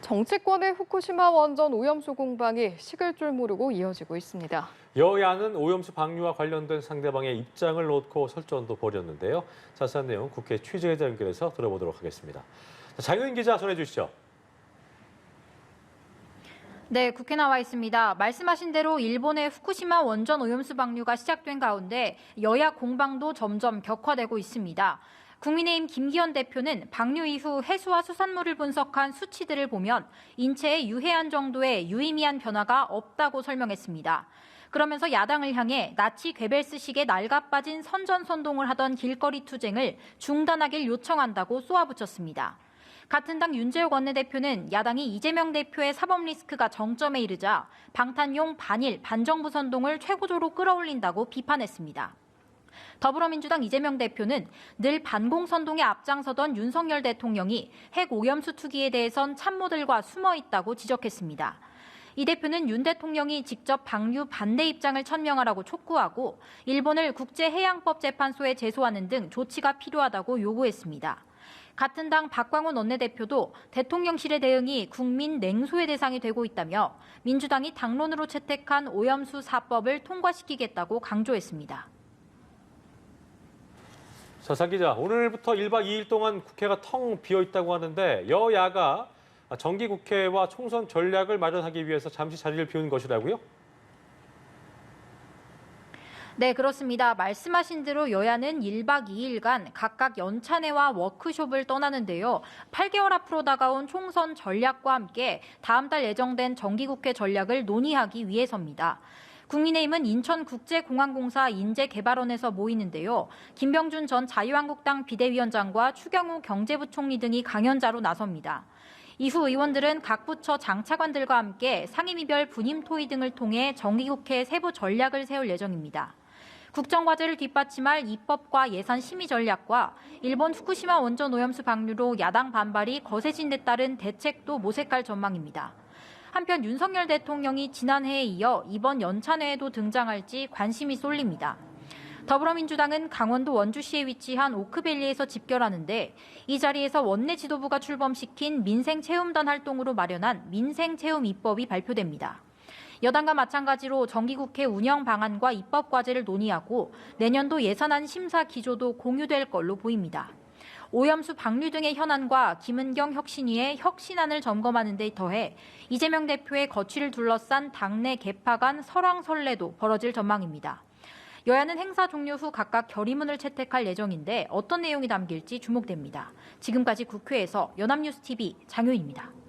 정치권의 후쿠시마 원전 오염수 공방이 식을 줄 모르고 이어지고 있습니다. 여야는 오염수 방류와 관련된 상대방의 입장을 놓고 설전도 벌였는데요. 자세한 내용 국회 취재자 연결해서 들어보도록 하겠습니다. 장윤 기자 전해주시죠. 네, 국회 나와 있습니다. 말씀하신 대로 일본의 후쿠시마 원전 오염수 방류가 시작된 가운데 여야 공방도 점점 격화되고 있습니다. 국민의힘 김기현 대표는 방류 이후 해수와 수산물을 분석한 수치들을 보면 인체에 유해한 정도의 유의미한 변화가 없다고 설명했습니다. 그러면서 야당을 향해 나치 괴벨스식의 낡아빠진 선전선동을 하던 길거리 투쟁을 중단하길 요청한다고 쏘아붙였습니다. 같은 당 윤재욱 원내대표는 야당이 이재명 대표의 사법 리스크가 정점에 이르자 방탄용 반일, 반정부 선동을 최고조로 끌어올린다고 비판했습니다. 더불어민주당 이재명 대표는 늘 반공선동에 앞장서던 윤석열 대통령이 핵 오염수 투기에 대해선 참모들과 숨어 있다고 지적했습니다. 이 대표는 윤 대통령이 직접 방류 반대 입장을 천명하라고 촉구하고 일본을 국제해양법재판소에 제소하는 등 조치가 필요하다고 요구했습니다. 같은 당 박광훈 원내대표도 대통령실의 대응이 국민 냉소의 대상이 되고 있다며 민주당이 당론으로 채택한 오염수 4법을 통과시키겠다고 강조했습니다. 장 기자, 오늘부터 1박 2일 동안 국회가 텅 비어 있다고 하는데 여야가 정기국회와 총선 전략을 마련하기 위해서 잠시 자리를 비운 것이라고요? 네, 그렇습니다. 말씀하신 대로 여야는 1박 2일간 각각 연찬회와 워크숍을 떠나는데요. 8개월 앞으로 다가온 총선 전략과 함께 다음 달 예정된 정기국회 전략을 논의하기 위해서입니다. 국민의힘은 인천국제공항공사 인재개발원에서 모이는데요. 김병준 전 자유한국당 비대위원장과 추경호 경제부총리 등이 강연자로 나섭니다. 이후 의원들은 각 부처 장차관들과 함께 상임위별 분임 토의 등을 통해 정기국회 세부 전략을 세울 예정입니다. 국정과제를 뒷받침할 입법과 예산 심의 전략과 일본 후쿠시마 원전 오염수 방류로 야당 반발이 거세진 데 따른 대책도 모색할 전망입니다. 한편 윤석열 대통령이 지난해에 이어 이번 연찬회에도 등장할지 관심이 쏠립니다. 더불어민주당은 강원도 원주시에 위치한 오크밸리에서 집결하는데 이 자리에서 원내 지도부가 출범시킨 민생체험단 활동으로 마련한 민생체험 입법이 발표됩니다. 여당과 마찬가지로 정기국회 운영 방안과 입법 과제를 논의하고 내년도 예산안 심사 기조도 공유될 걸로 보입니다. 오염수 방류 등의 현안과 김은경 혁신위의 혁신안을 점검하는 데 더해 이재명 대표의 거취를 둘러싼 당내 개파 간 설왕설래도 벌어질 전망입니다. 여야는 행사 종료 후 각각 결의문을 채택할 예정인데 어떤 내용이 담길지 주목됩니다. 지금까지 국회에서 연합뉴스TV 장효인입니다.